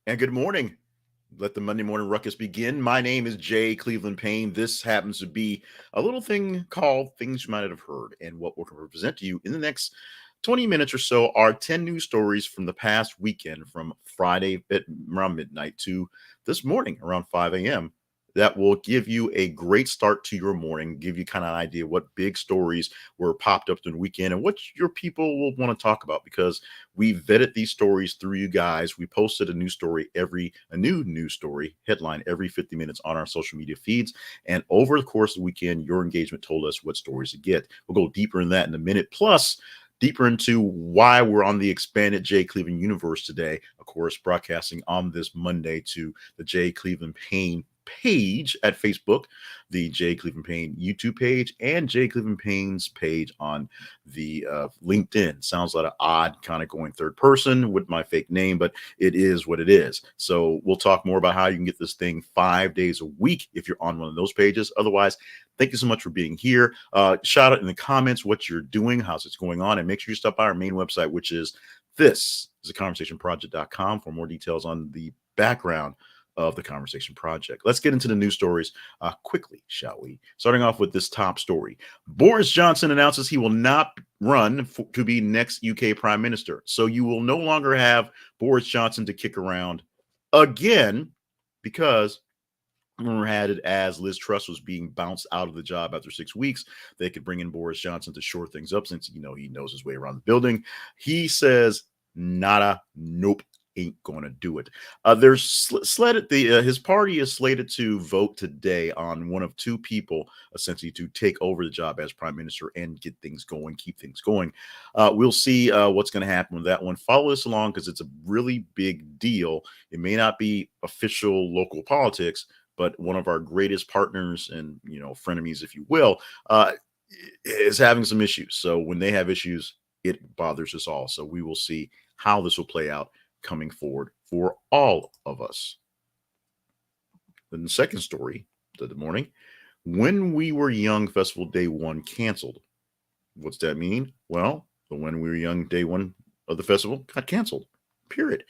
And good morning. Let the Monday morning ruckus begin. My name is Jay Cleveland Payne. This happens to be a little thing called Things You Might Have Heard. And what we're going to present to you in the next 20 minutes or so are 10 news stories from the past weekend from Friday at around midnight to this morning around 5 a.m. That will give you a great start to your morning, give you kind of an idea what big stories were popped up during the weekend and what your people will want to talk about because we vetted these stories through you guys. We posted a new news story headline every 50 minutes on our social media feeds. And over the course of the weekend, your engagement told us what stories to get. We'll go deeper in that in a minute. Plus, deeper into why we're on the expanded Jay Cleveland universe today. Of course, broadcasting on this Monday to the Jay Cleveland Payne page at Facebook, the Jay Cleveland Payne YouTube page, and Jay Cleveland Payne's page on the LinkedIn. Sounds like an odd kind of going third person with my fake name, but it is what it is. So we'll talk more about how you can get this thing 5 days a week if you're on one of those pages. Otherwise, thank you so much for being here. Shout out in the comments what you're doing, how's it's going on, and make sure you stop by our main website, which is conversationproject.com for more details on the background of the Conversation Project. Let's get into the news stories quickly, shall we? Starting off with this top story. Boris Johnson announces he will not run to be next UK Prime Minister. So you will no longer have Boris Johnson to kick around again because rumor had it as Liz Truss was being bounced out of the job after 6 weeks, they could bring in Boris Johnson to shore things up since, he knows his way around the building. He says, nada, nope, ain't gonna do it. There's slated his party is slated to vote today on one of two people essentially to take over the job as prime minister and get things going, keep things going. We'll see what's going to happen with that one. Follow this along because it's a really big deal. It may not be official local politics, but one of our greatest partners and frenemies, if you will, is having some issues. So when they have issues, it bothers us all. So we will see how this will play out coming forward for all of us. Then the second story of the morning, When We Were Young Festival Day 1 canceled. What's that mean? Well, the When We Were Young Day 1 of the festival got canceled. Period.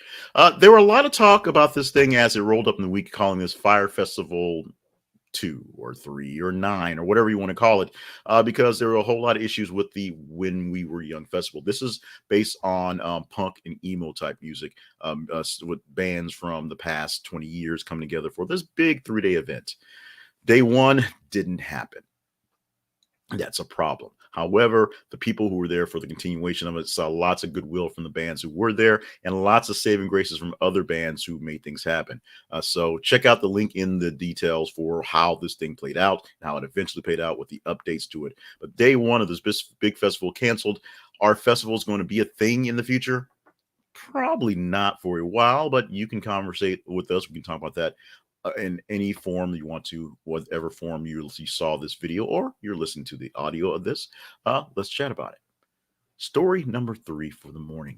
There were a lot of talk about this thing as it rolled up in the week, calling this Fire Festival 2 or 3 or 9 or whatever you want to call it, because there were a whole lot of issues with the When We Were Young festival. This is based on punk and emo type music, with bands from the past 20 years coming together for this big 3-day event. Day 1 didn't happen. That's a problem. However, the people who were there for the continuation of it saw lots of goodwill from the bands who were there and lots of saving graces from other bands who made things happen. So check out the link in the details for how this thing played out and how it eventually played out with the updates to it. But day 1 of this big festival canceled. Our festival is going to be a thing in the future. Probably not for a while, but you can conversate with us. We can talk about that in any form you want to, whatever form you saw this video or you're listening to the audio of this. Let's chat about it. Story number 3 for the morning.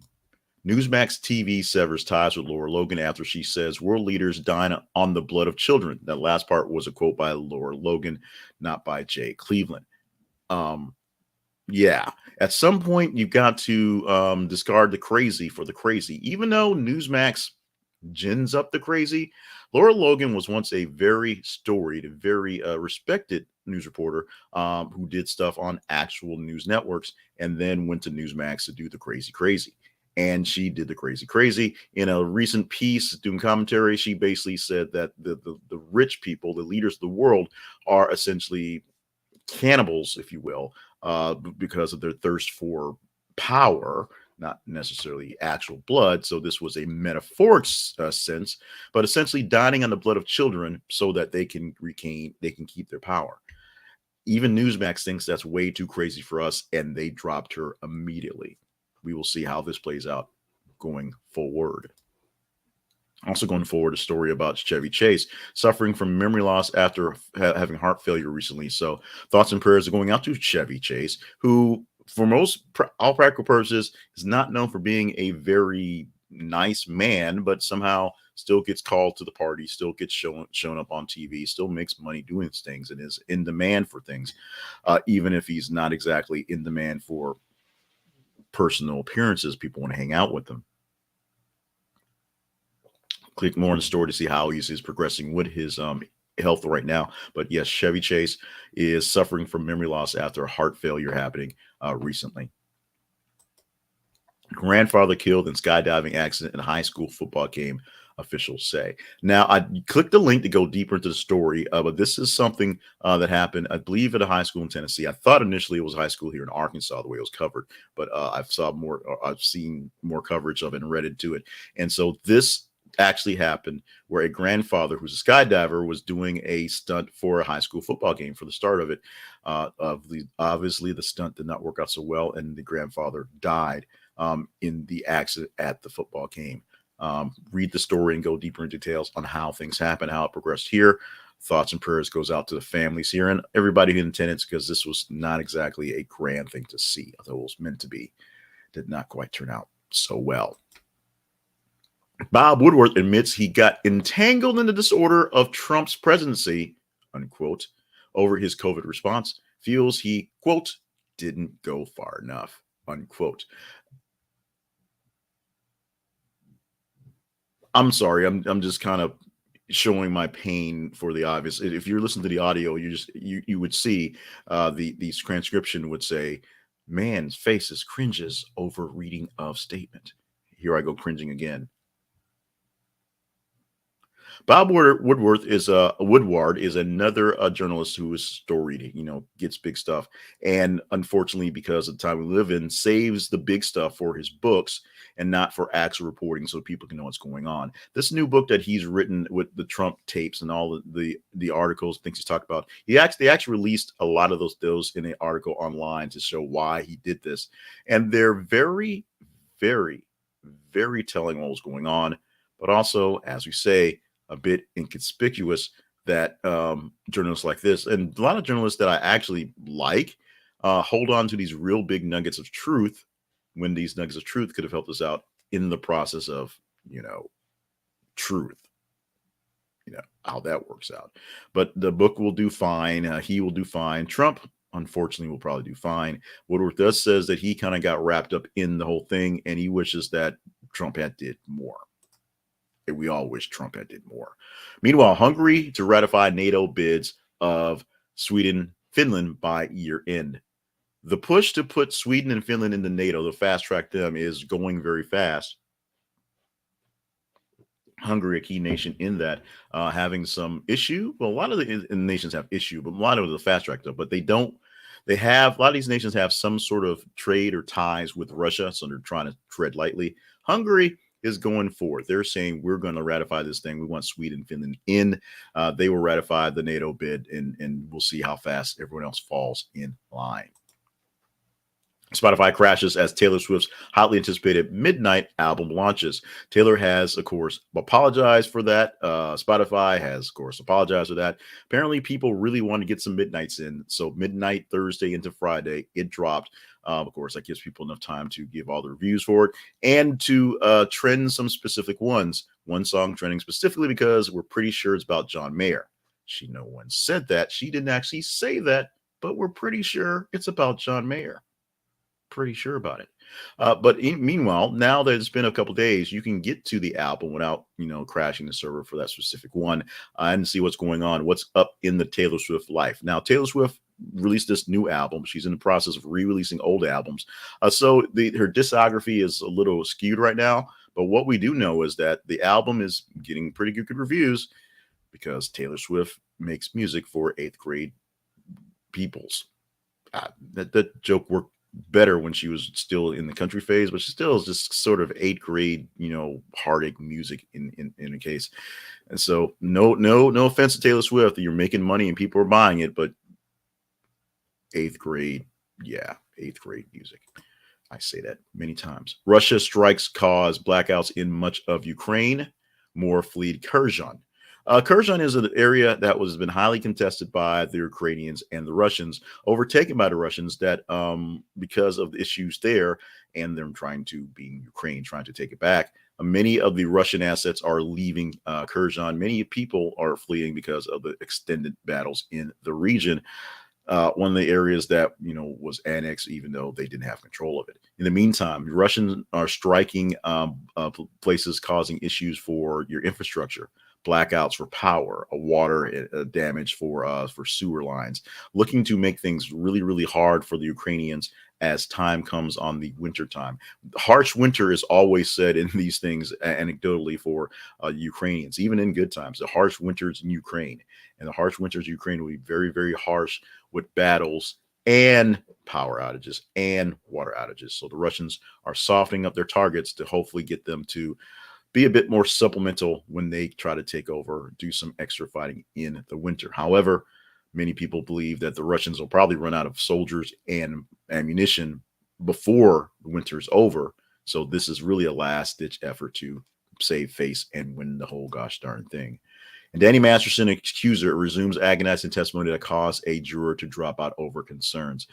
Newsmax TV severs ties with Lara Logan after she says world leaders dine on the blood of children. That last part was a quote by Lara Logan, not by Jay Cleveland. Yeah, at some point you've got to discard the crazy for the crazy. Even though Newsmax gins up the crazy, Lara Logan was once a very storied, very respected news reporter who did stuff on actual news networks and then went to Newsmax to do the crazy. And she did the crazy. In a recent piece doing commentary, she basically said that the rich people, the leaders of the world, are essentially cannibals, if you will, because of their thirst for power, not necessarily actual blood. So this was a metaphoric sense, but essentially dining on the blood of children so that they can keep their power. Even Newsmax thinks that's way too crazy for us, and they dropped her immediately. We will see how this plays out going forward. Also going forward, a story about Chevy Chase suffering from memory loss after having heart failure recently. So thoughts and prayers are going out to Chevy Chase, who for all practical purposes is not known for being a very nice man, but somehow still gets called to the party, still gets shown up on TV, still makes money doing things and is in demand for things, even if he's not exactly in demand for personal appearances. People want to hang out with him. Click more on the story to see how he's progressing with his health right now. But yes, Chevy Chase is suffering from memory loss after a heart failure happening recently. Grandfather killed in skydiving accident in a high school football game, officials say. Now, I clicked the link to go deeper into the story, but this is something that happened, I believe, at a high school in Tennessee. I thought initially it was a high school here in Arkansas, the way it was covered, but I've seen more coverage of it and read into it. And so this actually happened where a grandfather who's a skydiver was doing a stunt for a high school football game for the start of it. Obviously, the stunt did not work out so well, and the grandfather died in the accident at the football game. Read the story and go deeper in details on how things happened, how it progressed here. Thoughts and prayers goes out to the families here and everybody in attendance, because this was not exactly a grand thing to see, although it was meant to be. Did not quite turn out so well. Bob Woodward admits he got entangled in the disorder of Trump's presidency, unquote, over his COVID response. Feels he, quote, didn't go far enough, unquote. I'm sorry. I'm just kind of showing my pain for the obvious. If you're listening to the audio, you would see the transcription would say, "Man's faces cringes over reading of statement." Here I go cringing again. Bob Woodward is another journalist who is storied, gets big stuff. And unfortunately, because of the time we live in, saves the big stuff for his books and not for actual reporting so people can know what's going on. This new book that he's written with the Trump tapes and all the articles, things he's talked about, they actually released a lot of those in an article online to show why he did this. And they're very, very, very telling what was going on. But also, as we say, a bit inconspicuous that journalists like this, and a lot of journalists that I actually like, hold on to these real big nuggets of truth when these nuggets of truth could have helped us out in the process of, truth, how that works out. But the book will do fine. He will do fine. Trump, unfortunately, will probably do fine. Woodward does says that he kind of got wrapped up in the whole thing, and he wishes that Trump had did more. We all wish Trump had did more. Meanwhile, Hungary to ratify NATO bids of Sweden, Finland by year end. The push to put Sweden and Finland into NATO, to fast track them, is going very fast. Hungary, a key nation in that, having some issue. Well, a lot of the nations have issue, but a lot of the fast track stuff, but they don't. They have, a lot of these nations have some sort of trade or ties with Russia, so they're trying to tread lightly. Hungary is going forward. They're saying we're going to ratify this thing. We want Sweden and Finland in. They will ratify the NATO bid, and we'll see how fast everyone else falls in line. Spotify crashes as Taylor Swift's hotly anticipated Midnight album launches. Taylor has, of course, apologized for that. Spotify has, of course, apologized for that. Apparently, people really want to get some midnights in. So midnight Thursday into Friday, it dropped. Of course, that gives people enough time to give all the reviews for it and to trend some specific ones. One song trending specifically because we're pretty sure it's about John Mayer. No one said that. She didn't actually say that, but we're pretty sure it's about John Mayer. Pretty sure about it. But meanwhile, now that it's been a couple days, you can get to the album without, crashing the server for that specific one and see what's going on, what's up in the Taylor Swift life. Now, Taylor Swift released this new album. She's in the process of re-releasing old albums. So her discography is a little skewed right now. But what we do know is that the album is getting pretty good reviews because Taylor Swift makes music for 8th grade peoples. That joke worked better when she was still in the country phase, but she still is just sort of 8th grade, heartache music in a case. And so no offense to Taylor Swift, you're making money and people are buying it, but 8th grade, 8th grade music. I say that many times. Russia strikes cause blackouts in much of Ukraine. More fleed Kherson. Kherson is an area that has been highly contested by the Ukrainians and the Russians, overtaken by the Russians that because of the issues there and them trying to take it back. Many of the Russian assets are leaving Kherson. Many people are fleeing because of the extended battles in the region. one of the areas that was annexed, even though they didn't have control of it. In the meantime, the Russians are striking places, causing issues for your infrastructure, blackouts for power, water damage for sewer lines, looking to make things really, really hard for the Ukrainians as time comes on the winter time. Harsh winter is always said in these things anecdotally for Ukrainians, even in good times. The harsh winters in Ukraine and the harsh winters in Ukraine will be very, very harsh with battles and power outages and water outages. So the Russians are softening up their targets to hopefully get them to be a bit more supplemental when they try to take over, do some extra fighting in the winter. However, many people believe that the Russians will probably run out of soldiers and ammunition before the winter is over. So this is really a last-ditch effort to save face and win the whole gosh darn thing. And Danny Masterson, accuser, resumes agonizing testimony that caused a juror to drop out over concerns.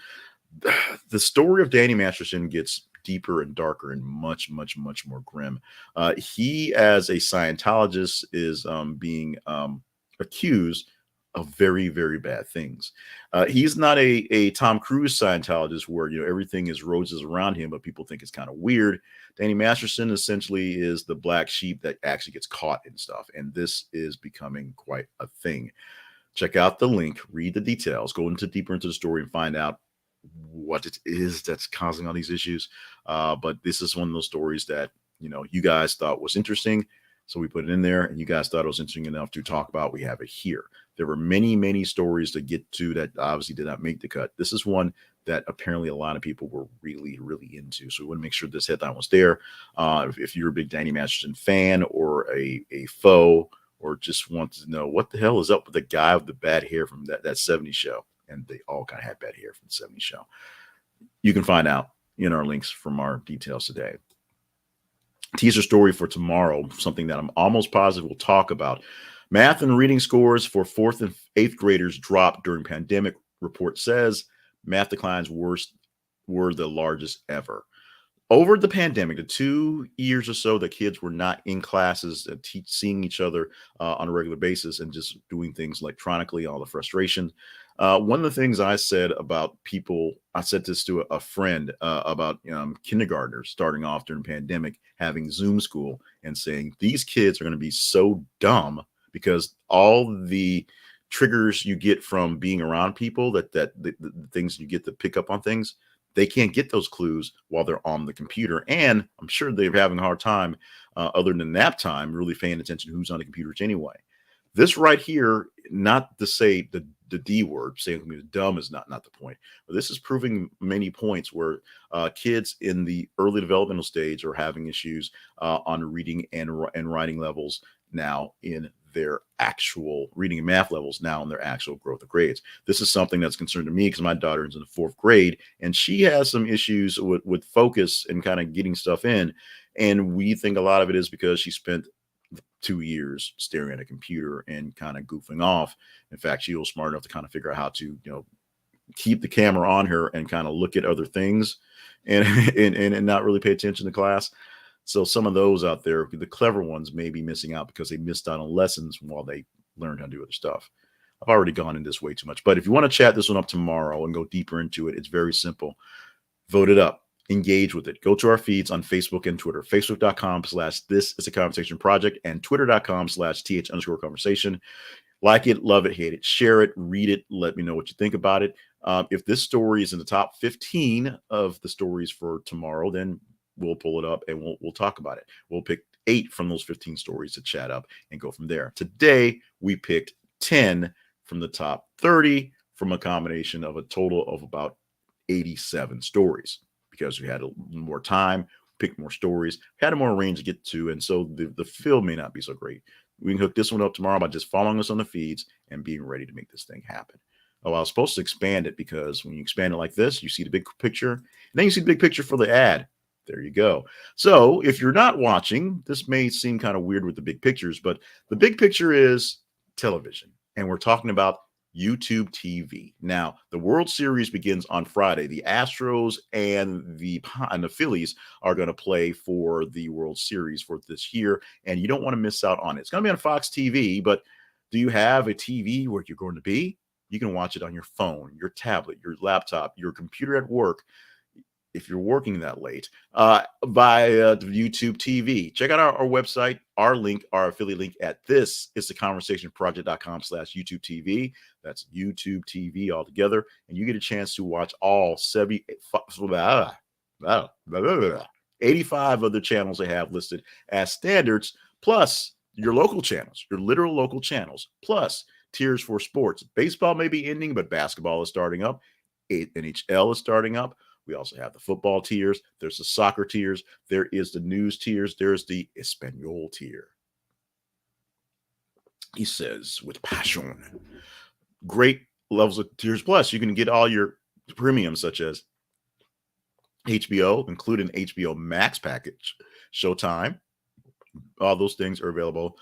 The story of Danny Masterson gets deeper and darker and much, much, much more grim. He, as a Scientologist, is being accused of very, very bad things. He's not a Tom Cruise Scientologist where everything is roses around him, but people think it's kind of weird. Danny Masterson essentially is the black sheep that actually gets caught in stuff, and this is becoming quite a thing. Check out the link, read the details, go deeper into the story, and find out what it is that's causing all these issues. But this is one of those stories that you guys thought was interesting. So we put it in there, and you guys thought it was interesting enough to talk about. We have it here. There were many, many stories to get to that obviously did not make the cut. This is one that apparently a lot of people were really, really into. So we want to make sure this headline was there. If you're a big Danny Masterson fan or a foe, or just want to know what the hell is up with the guy with the bad hair from that 70s show, and they all kind of had bad hair from the 70s show, you can find out in our links from our details today. Teaser story for tomorrow, something that I'm almost positive we'll talk about. Math and reading scores for 4th and 8th graders dropped during pandemic, report says. Math declines were the largest ever. Over the pandemic, the 2 years or so that kids were not in classes, seeing each other on a regular basis and just doing things electronically, all the frustration. One of the things I said about people, I said this to a friend about kindergartners starting off during the pandemic, having Zoom school, and saying these kids are going to be so dumb because all the triggers you get from being around people, that the things you get to pick up on things, they can't get those clues while they're on the computer. And I'm sure they're having a hard time, other than nap time, really paying attention to who's on the computers anyway. This right here, not to say the D word, saying dumb is not the point, but this is proving many points where kids in the early developmental stage are having issues on reading and writing levels now in their actual reading and math levels now in their actual growth of grades. This is something that's concerned to me because my daughter is in the 4th grade and she has some issues with focus and kind of getting stuff in. And we think a lot of it is because she spent 2 years staring at a computer and kind of goofing off. In fact, she was smart enough to kind of figure out how to, keep the camera on her and kind of look at other things and not really pay attention to class. So some of those out there, the clever ones, may be missing out because they missed out on lessons while they learned how to do other stuff. I've already gone into this way too much, but if you want to chat this one up tomorrow and go deeper into it, it's very simple. Vote it up. Engage with it. Go to our feeds on Facebook and Twitter, facebook.com/this is a conversation project and twitter.com/th_conversation. Like it, love it, hate it, share it, read it. Let me know what you think about it. If this story is in the top 15 of the stories for tomorrow, then we'll pull it up and we'll talk about it. We'll pick 8 from those 15 stories to chat up and go from there. Today, we picked 10 from the top 30 from a combination of a total of about 87 stories because we had a little more time, picked more stories, had a more range to get to, and so the field may not be so great. We can hook this one up tomorrow by just following us on the feeds and being ready to make this thing happen. Oh, I was supposed to expand it because when you expand it like this, you see the big picture, and then you see the big picture for the ad. There you go. So if you're not watching, this may seem kind of weird with the big pictures, but the big picture is television. And we're talking about YouTube TV. Now, the World Series begins on Friday. The Astros and the Phillies are going to play for the World Series for this year, and you don't want to miss out on it. It's going to be on Fox TV, but do you have a TV where you're going to be? You can watch it on your phone, your tablet, your laptop, your computer at work, if you're working that late, via YouTube TV. Check out our website, our link, our affiliate link at thisistheconversationproject.com/YouTube TV. That's YouTube TV altogether. And you get a chance to watch all 85 of the channels they have listed as standards, plus your local channels, your literal local channels, plus tiers for sports. Baseball may be ending, but basketball is starting up. NHL is starting up. We also have the football tiers. There's the soccer tiers. There is the news tiers. There's the Espanol tier. He says with passion. Great levels of tiers. Plus, you can get all your premiums, such as HBO, including HBO Max package, Showtime. All those things are available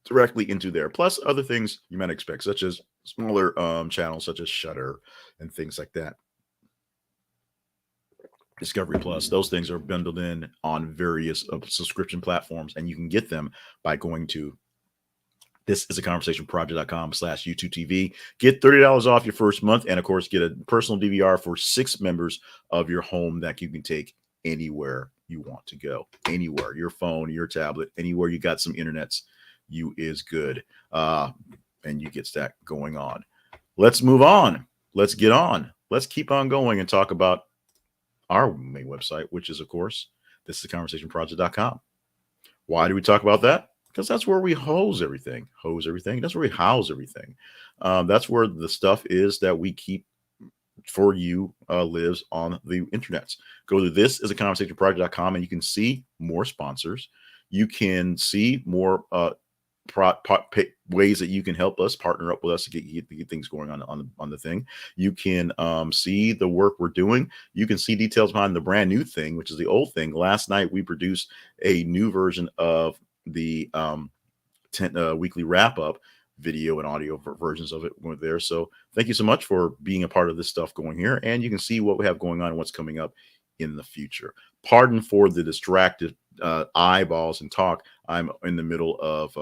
directly into there. Plus other things you might expect, such as smaller channels, such as Shudder and things like that. Discovery Plus, those things are bundled in on various subscription platforms, and you can get them by going to thisistheconversationproject.com/YouTube TV. Get $30 off your first month, and of course, get a personal DVR for 6 members of your home that you can take anywhere you want to go. Anywhere, your phone, your tablet, anywhere you got some internets, you is good. And you get that going on. Let's move on. Let's get on. Let's keep on going and talk about our main website, which is, of course, thisistheconversationproject.com. Why do we talk about that? Because that's where we hose everything. That's where we house everything. That's where the stuff is that we keep for you lives on the internet. Go to thisistheconversationproject.com and you can see more sponsors. You can see more ways that you can help us, partner up with us to get things going on the thing. You can see the work we're doing. You can see details behind the brand new thing, which is the old thing. Last night we produced a new version of the weekly wrap up video and audio versions of it were there. So thank you so much for being a part of this stuff going here, and you can see what we have going on and what's coming up in the future. Pardon for the distracted eyeballs and talk. I'm in the middle of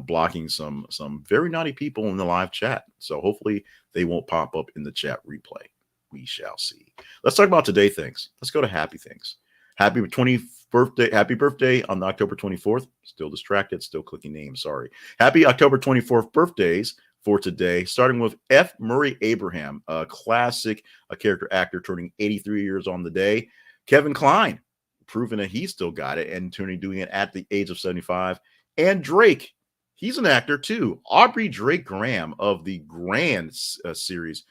blocking some very naughty people in the live chat, so hopefully they won't pop up in the chat replay. We shall see. Let's talk about today things. Let's go to happy things. Happy 20th birthday. Happy birthday on October 24th. Still distracted, still clicking names. Sorry. Happy October 24th birthdays for today, starting with F. Murray Abraham, a classic character actor turning 83 years on the day. Kevin Kline, proving that he still got it and doing it at the age of 75. And Drake, he's an actor too. Aubrey Drake Graham of the Grand series,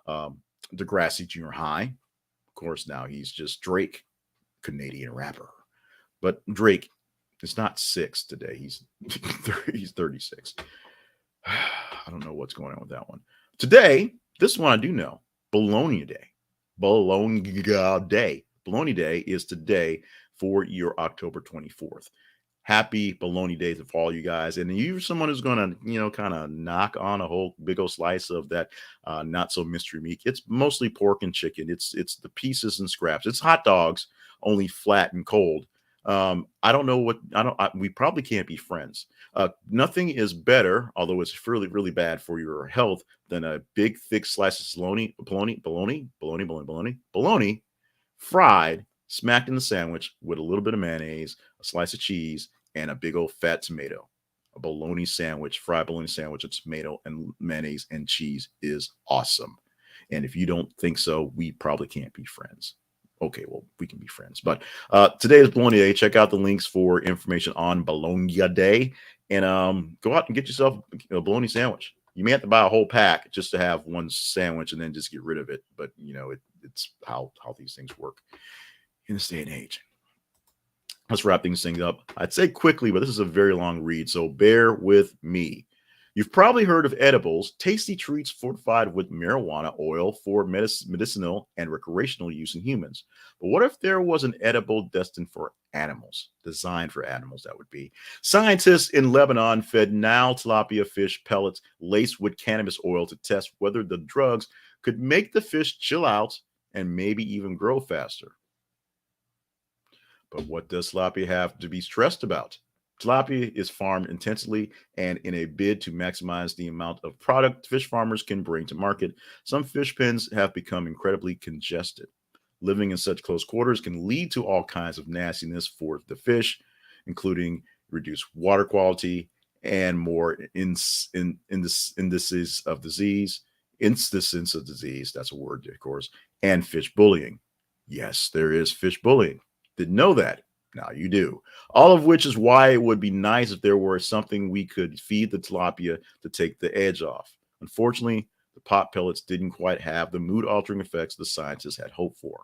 Degrassi Junior High. Of course, now he's just Drake, Canadian rapper. But Drake is not 6 today. He's 36. I don't know what's going on with that one. Today, this one I do know. Bologna Day. Bologna Day. Bologna Day is today for your October 24th. Happy Bologna Day to all you guys. And you're someone who's going to, kind of knock on a whole big old slice of that not so mystery meat. It's mostly pork and chicken. It's the pieces and scraps. It's hot dogs, only flat and cold. I don't know what we probably can't be friends. Nothing is better, although it's really, really bad for your health, than a big, thick slice of bologna, fried, smacked in the sandwich with a little bit of mayonnaise, a slice of cheese, and a big old fat tomato. A bologna sandwich, fried bologna sandwich with tomato and mayonnaise and cheese is awesome. And if you don't think so, we probably can't be friends. Okay, well, we can be friends. But today is Bologna Day. Check out the links for information on Bologna Day. And go out and get yourself a bologna sandwich. You may have to buy a whole pack just to have one sandwich and then just get rid of it. But, it's how these things work in this day and age. Let's wrap things up. I'd say quickly, but this is a very long read, so bear with me. You've probably heard of edibles, tasty treats fortified with marijuana oil for medicinal and recreational use in humans. But what if there was an edible destined for animals, designed for animals, that would be? Scientists in Lebanon fed Nile tilapia fish pellets laced with cannabis oil to test whether the drugs could make the fish chill out and maybe even grow faster. But what does tilapia have to be stressed about? Tilapia is farmed intensively, and in a bid to maximize the amount of product fish farmers can bring to market, some fish pens have become incredibly congested. Living in such close quarters can lead to all kinds of nastiness for the fish, including reduced water quality and more indices of disease, instances of disease, that's a word, of course, and fish bullying. Yes, there is fish bullying. Didn't know that. Now you do. All of which is why it would be nice if there were something we could feed the tilapia to take the edge off. Unfortunately, the pot pellets didn't quite have the mood altering effects the scientists had hoped for.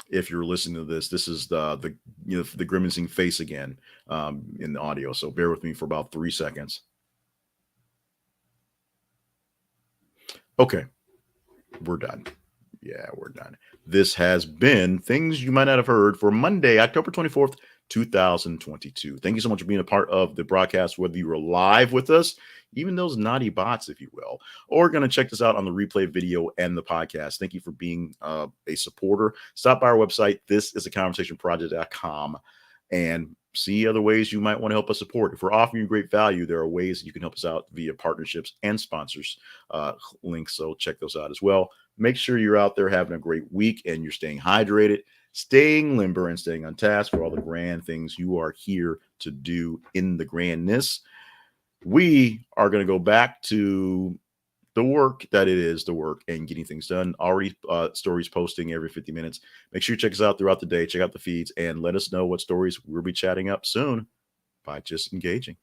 If you're listening to this, this is the grimacing face again in the audio. So bear with me for about 3 seconds. Okay, we're done. Yeah, we're done. This has been Things You Might Not Have Heard for Monday, October 24th, 2022. Thank you so much for being a part of the broadcast, whether you were live with us, even those naughty bots, if you will, or going to check this out on the replay video and the podcast. Thank you for being a supporter. Stop by our website, thisisaconversationproject.com, and see other ways you might want to help us support. If we're offering you great value, there are ways you can help us out via partnerships and sponsors links. So check those out as well. Make sure you're out there having a great week and you're staying hydrated, staying limber, and staying on task for all the grand things you are here to do in the grandness. We are going to go back to the work that it is, the work and getting things done. Already stories posting every 50 minutes. Make sure you check us out throughout the day. Check out the feeds and let us know what stories we'll be chatting up soon by just engaging.